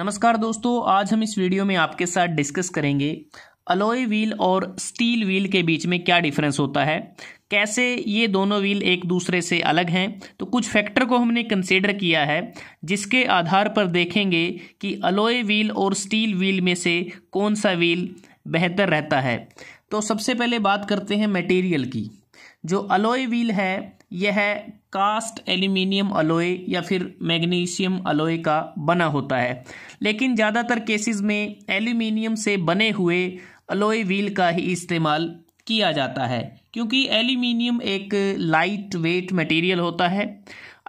नमस्कार दोस्तों, आज हम इस वीडियो में आपके साथ डिस्कस करेंगे अलॉय व्हील और स्टील व्हील के बीच में क्या डिफरेंस होता है, कैसे ये दोनों व्हील एक दूसरे से अलग हैं। तो कुछ फैक्टर को हमने कंसीडर किया है जिसके आधार पर देखेंगे कि अलॉय व्हील और स्टील व्हील में से कौन सा व्हील बेहतर रहता है। तो सबसे पहले बात करते हैं मटेरियल की। जो अलॉय व्हील है यह कास्ट एल्यूमिनियम अलॉय या फिर मैग्नीशियम अलॉय का बना होता है, लेकिन ज़्यादातर केसेस में एल्यूमिनियम से बने हुए अलॉय व्हील का ही इस्तेमाल किया जाता है, क्योंकि एल्यूमिनियम एक लाइट वेट मटेरियल होता है।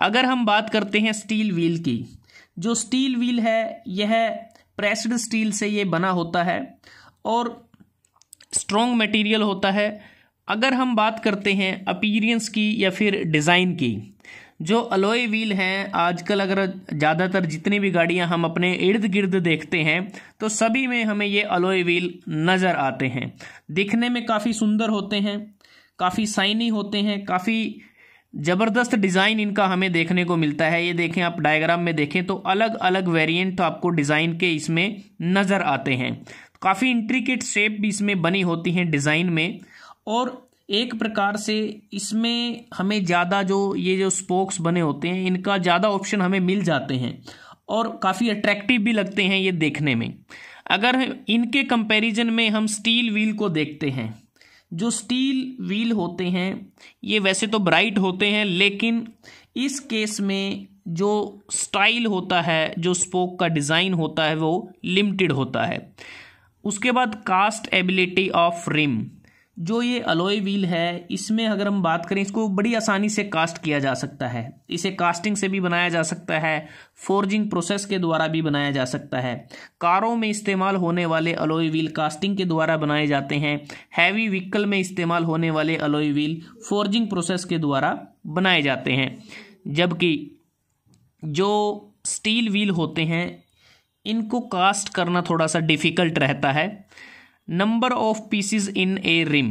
अगर हम बात करते हैं स्टील व्हील की, जो स्टील व्हील है यह प्रेस्ड स्टील से ये बना होता है और स्ट्रॉन्ग मटेरियल होता है। अगर हम बात करते हैं अपीयरेंस की या फिर डिज़ाइन की, जो अलॉय व्हील हैं आजकल अगर ज़्यादातर जितनी भी गाड़ियां हम अपने इर्द गिर्द देखते हैं तो सभी में हमें ये अलॉय व्हील नज़र आते हैं। दिखने में काफ़ी सुंदर होते हैं, काफ़ी शाइनी होते हैं, काफ़ी ज़बरदस्त डिज़ाइन इनका हमें देखने को मिलता है। ये देखें, आप डायग्राम में देखें तो अलग अलग वेरिएंट आपको डिज़ाइन के इसमें नज़र आते हैं। काफ़ी इंट्रिकेट शेप भी इसमें बनी होती हैं डिज़ाइन में, और एक प्रकार से इसमें हमें ज़्यादा जो स्पोक्स बने होते हैं इनका ज़्यादा ऑप्शन हमें मिल जाते हैं और काफ़ी अट्रैक्टिव भी लगते हैं ये देखने में। अगर इनके कंपैरिजन में हम स्टील व्हील को देखते हैं, जो स्टील व्हील होते हैं ये वैसे तो ब्राइट होते हैं, लेकिन इस केस में जो स्टाइल होता है, जो स्पोक का डिज़ाइन होता है वो लिमिटेड होता है। उसके बाद कास्ट एबिलिटी ऑफ रिम, जो ये अलॉय व्हील है इसमें अगर हम बात करें, इसको बड़ी आसानी से कास्ट किया जा सकता है। इसे कास्टिंग से भी बनाया जा सकता है, फोर्जिंग प्रोसेस के द्वारा भी बनाया जा सकता है। कारों में इस्तेमाल होने वाले अलॉय व्हील कास्टिंग के द्वारा बनाए जाते हैं। हैवी व्हीकल में इस्तेमाल होने वाले अलॉय व्हील फोर्जिंग प्रोसेस के द्वारा बनाए जाते हैं। जबकि जो स्टील व्हील होते हैं इनको कास्ट करना थोड़ा सा डिफ़िकल्ट रहता है। Number of pieces in a ream,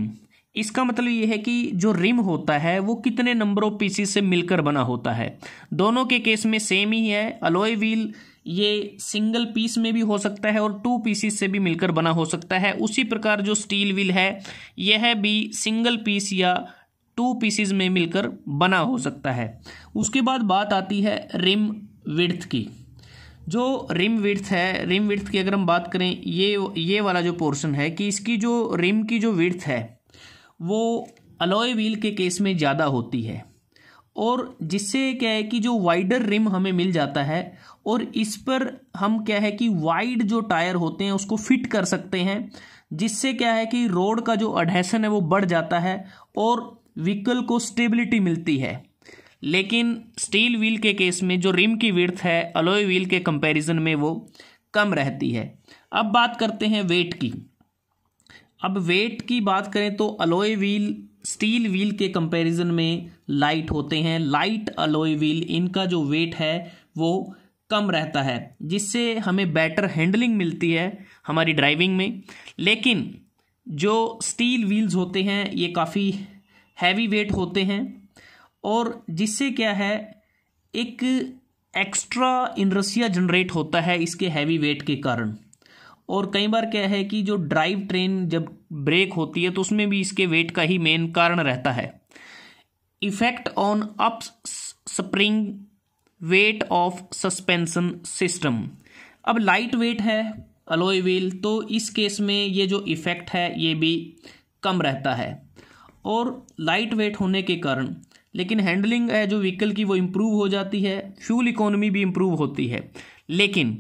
इसका मतलब ये है कि जो रिम होता है वो कितने नंबर ऑफ पीसीज से मिलकर बना होता है। दोनों के केस में सेम ही है। अलॉय व्हील ये सिंगल पीस में भी हो सकता है और 2 पीसीज से भी मिलकर बना हो सकता है। उसी प्रकार जो स्टील व्हील है यह भी सिंगल पीस या 2 पीसीज में मिलकर बना हो सकता है। उसके बाद बात आती है रिम विड्थ की। जो रिम विड्थ है, रिम विड्थ की अगर हम बात करें, ये वाला जो पोर्शन है कि इसकी जो रिम की जो विड्थ है वो अलॉय व्हील के केस में ज़्यादा होती है, और जिससे क्या है कि जो वाइडर रिम हमें मिल जाता है और इस पर हम क्या है कि वाइड जो टायर होते हैं उसको फिट कर सकते हैं, जिससे क्या है कि रोड का जो एडहेशन है वो बढ़ जाता है और व्हीकल को स्टेबिलिटी मिलती है। लेकिन स्टील व्हील के केस में जो रिम की विड्थ है अलॉय व्हील के कंपैरिजन में वो कम रहती है। अब बात करते हैं वेट की। अब वेट की बात करें तो अलॉय व्हील स्टील व्हील के कंपैरिजन में लाइट होते हैं। लाइट अलॉय व्हील, इनका जो वेट है वो कम रहता है, जिससे हमें बेटर हैंडलिंग मिलती है हमारी ड्राइविंग में। लेकिन जो स्टील व्हील्स होते हैं ये काफ़ी हैवी वेट होते हैं, और जिससे क्या है एक एक्स्ट्रा इनर्शिया जनरेट होता है इसके हैवी वेट के कारण। और कई बार क्या है कि जो ड्राइव ट्रेन जब ब्रेक होती है तो उसमें भी इसके वेट का ही मेन कारण रहता है। Effect on up spring weight of suspension system. अब लाइट वेट है अलॉय व्हील, तो इस केस में ये जो इफेक्ट है ये भी कम रहता है, और लाइट वेट होने के कारण लेकिन हैंडलिंग है जो व्हीकल की वो इम्प्रूव हो जाती है, फ्यूल इकोनॉमी भी इम्प्रूव होती है। लेकिन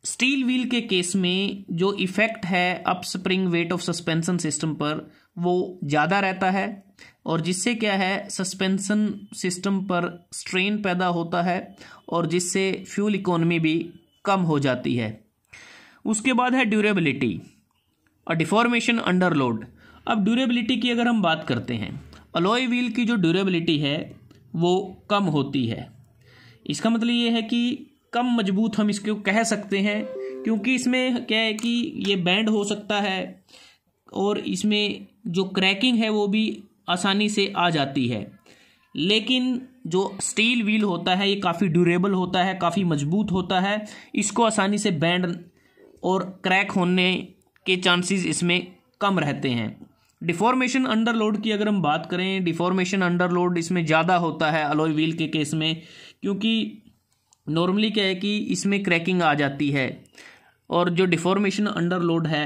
स्टील व्हील के केस में जो इफ़ेक्ट है up spring weight of suspension system पर वो ज़्यादा रहता है, और जिससे क्या है सस्पेंशन सिस्टम पर स्ट्रेन पैदा होता है और जिससे फ्यूल इकोनॉमी भी कम हो जाती है। उसके बाद है ड्यूरेबिलिटी और डिफॉर्मेशन अंडर लोड। अब ड्यूरेबिलिटी की अगर हम बात करते हैं, अलॉय व्हील की जो ड्यूरेबिलिटी है वो कम होती है। इसका मतलब ये है कि कम मजबूत हम इसको कह सकते हैं, क्योंकि इसमें क्या है कि ये बैंड हो सकता है और इसमें जो क्रैकिंग है वो भी आसानी से आ जाती है। लेकिन जो स्टील व्हील होता है ये काफ़ी ड्यूरेबल होता है, काफ़ी मजबूत होता है, इसको आसानी से बैंड और क्रैक होने के चांसेस इसमें कम रहते हैं। डिफॉर्मेशन अंडर लोड की अगर हम बात करें, डिफॉर्मेशन अंडर लोड इसमें ज़्यादा होता है अलॉय व्हील के केस में, क्योंकि नॉर्मली क्या है कि इसमें क्रैकिंग आ जाती है, और जो डिफॉर्मेशन अंडर लोड है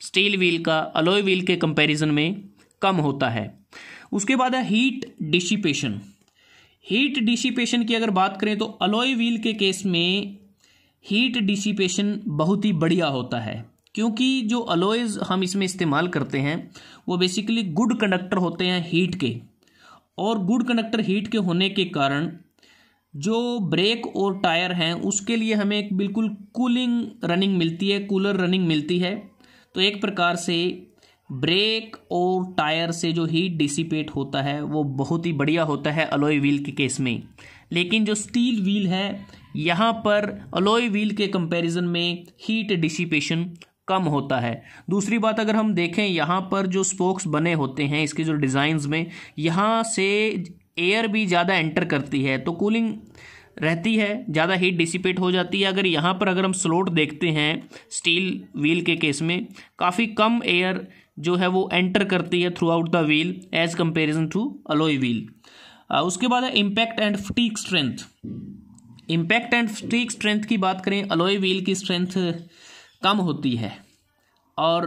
स्टील व्हील का अलॉय व्हील के कंपैरिजन में कम होता है। उसके बाद है हीट डिसिपेशन। हीट डिसिपेशन की अगर बात करें तो अलॉय व्हील के केस में हीट डिसिपेशन बहुत ही बढ़िया होता है, क्योंकि जो अलॉयज हम इसमें इस्तेमाल करते हैं वो बेसिकली गुड कंडक्टर होते हैं हीट के, और गुड कंडक्टर हीट के होने के कारण जो ब्रेक और टायर हैं उसके लिए हमें एक बिल्कुल कूलिंग रनिंग मिलती है, कूलर रनिंग मिलती है। तो एक प्रकार से ब्रेक और टायर से जो हीट डिसिपेट होता है वो बहुत ही बढ़िया होता है अलॉय व्हील के केस में। लेकिन जो स्टील व्हील है यहाँ पर अलॉय व्हील के कंपैरिजन में हीट डिसिपेशन कम होता है। दूसरी बात अगर हम देखें, यहाँ पर जो स्पोक्स बने होते हैं इसके जो डिज़ाइंस में, यहाँ से एयर भी ज़्यादा एंटर करती है तो कूलिंग रहती है, ज़्यादा हीट डिसिपेट हो जाती है। अगर यहाँ पर अगर हम स्लोट देखते हैं स्टील व्हील के केस में, काफ़ी कम एयर जो है वो एंटर करती है throughout the wheel as comparison to alloy wheel. उसके बाद है impact and fatigue strength. Impact and fatigue strength की बात करें, अलॉय व्हील की स्ट्रेंथ कम होती है और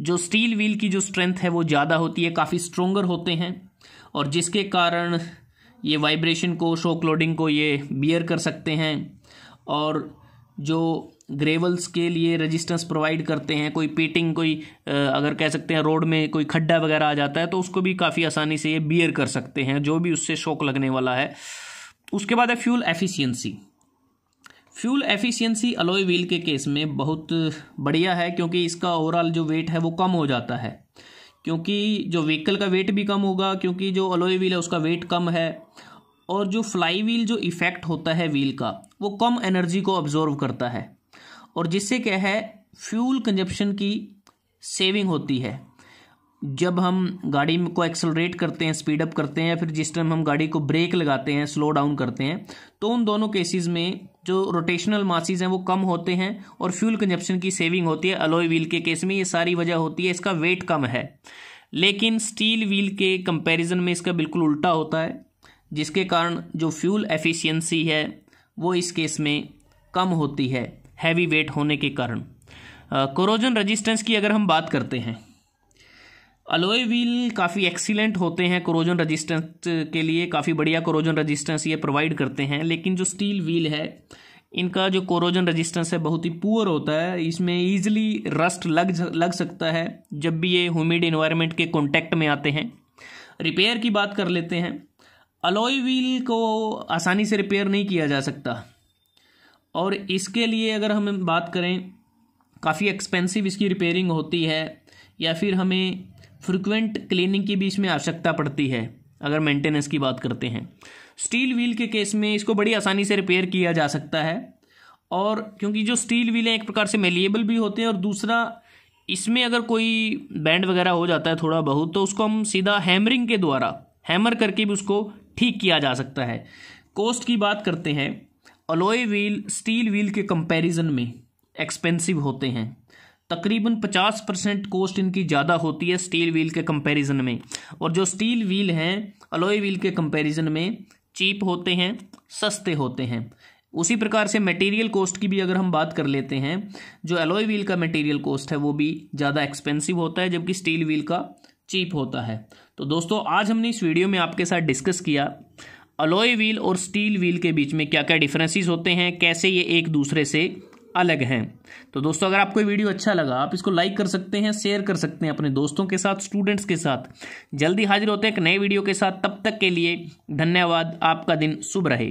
जो स्टील व्हील की जो स्ट्रेंथ है वो ज़्यादा होती है, काफ़ी स्ट्रोंगर होते हैं, और जिसके कारण ये वाइब्रेशन को, शॉक लोडिंग को ये बियर कर सकते हैं, और जो ग्रेवल्स के लिए रेजिस्टेंस प्रोवाइड करते हैं, कोई पीटिंग, कोई अगर कह सकते हैं रोड में कोई खड्डा वगैरह आ जाता है तो उसको भी काफ़ी आसानी से ये बियर कर सकते हैं, जो भी उससे शॉक लगने वाला है। उसके बाद है fuel efficiency. Fuel efficiency alloy wheel के केस में बहुत बढ़िया है, क्योंकि इसका ओवरऑल जो वेट है वो कम हो जाता है, क्योंकि जो व्हीकल का वेट भी कम होगा, क्योंकि जो अलॉय व्हील है उसका वेट कम है, और जो फ्लाई व्हील जो इफेक्ट होता है व्हील का वो कम एनर्जी को अब्जॉर्व करता है, और जिससे क्या है फ्यूल कंजप्शन की सेविंग होती है। जब हम गाड़ी को एक्सेलरेट करते हैं, स्पीड अप करते हैं, या फिर जिस टाइम हम गाड़ी को ब्रेक लगाते हैं, स्लो डाउन करते हैं, तो उन दोनों केसेस में जो रोटेशनल मासेस हैं वो कम होते हैं और फ्यूल कंजप्शन की सेविंग होती है। अलॉय व्हील के केस में ये सारी वजह होती है, इसका वेट कम है। लेकिन स्टील व्हील के कंपैरिजन में इसका बिल्कुल उल्टा होता है, जिसके कारण जो फ्यूल एफिशिएंसी है वो इस केस में कम होती है हैवी वेट होने के कारण। कोरोजन रेजिस्टेंस की अगर हम बात करते हैं, अलॉय व्हील काफ़ी एक्सीलेंट होते हैं कोरोजन रेजिस्टेंस के लिए, काफ़ी बढ़िया कोरोजन रेजिस्टेंस ये प्रोवाइड करते हैं। लेकिन जो स्टील व्हील है इनका जो कोरोजन रेजिस्टेंस है बहुत ही पुअर होता है, इसमें ईजिली रस्ट लग सकता है जब भी ये ह्यूमिड इन्वायरमेंट के कॉन्टैक्ट में आते हैं। रिपेयर की बात कर लेते हैं, अलॉय व्हील को आसानी से रिपेयर नहीं किया जा सकता, और इसके लिए अगर हम बात करें काफ़ी एक्सपेंसिव इसकी रिपेयरिंग होती है, या फिर हमें फ्रिक्वेंट क्लीनिंग की भी इसमें आवश्यकता पड़ती है अगर मेंटेनेंस की बात करते हैं। स्टील व्हील के केस में इसको बड़ी आसानी से रिपेयर किया जा सकता है, और क्योंकि जो स्टील व्हील है एक प्रकार से मेलिएबल भी होते हैं, और दूसरा इसमें अगर कोई बैंड वगैरह हो जाता है थोड़ा बहुत तो उसको हम सीधा हैमरिंग के द्वारा हैमर करके भी उसको ठीक किया जा सकता है। कॉस्ट की बात करते हैं, अलॉय व्हील स्टील व्हील के कंपैरिजन में एक्सपेंसिव होते हैं, तकरीबन 50% कॉस्ट इनकी ज़्यादा होती है स्टील व्हील के कंपैरिजन में, और जो स्टील व्हील हैं अलॉय व्हील के कंपैरिजन में चीप होते हैं, सस्ते होते हैं। उसी प्रकार से मटेरियल कॉस्ट की भी अगर हम बात कर लेते हैं, जो अलॉय व्हील का मटेरियल कॉस्ट है वो भी ज़्यादा एक्सपेंसिव होता है, जबकि स्टील व्हील का चीप होता है। तो दोस्तों आज हमने इस वीडियो में आपके साथ डिस्कस किया अलॉय व्हील और स्टील व्हील के बीच में क्या क्या डिफरेंसेस होते हैं, कैसे ये एक दूसरे से अलग हैं। तो दोस्तों अगर आपको वीडियो अच्छा लगा आप इसको लाइक कर सकते हैं, शेयर कर सकते हैं अपने दोस्तों के साथ, स्टूडेंट्स के साथ। जल्दी हाजिर होते हैं एक नए वीडियो के साथ, तब तक के लिए धन्यवाद। आपका दिन शुभ रहे।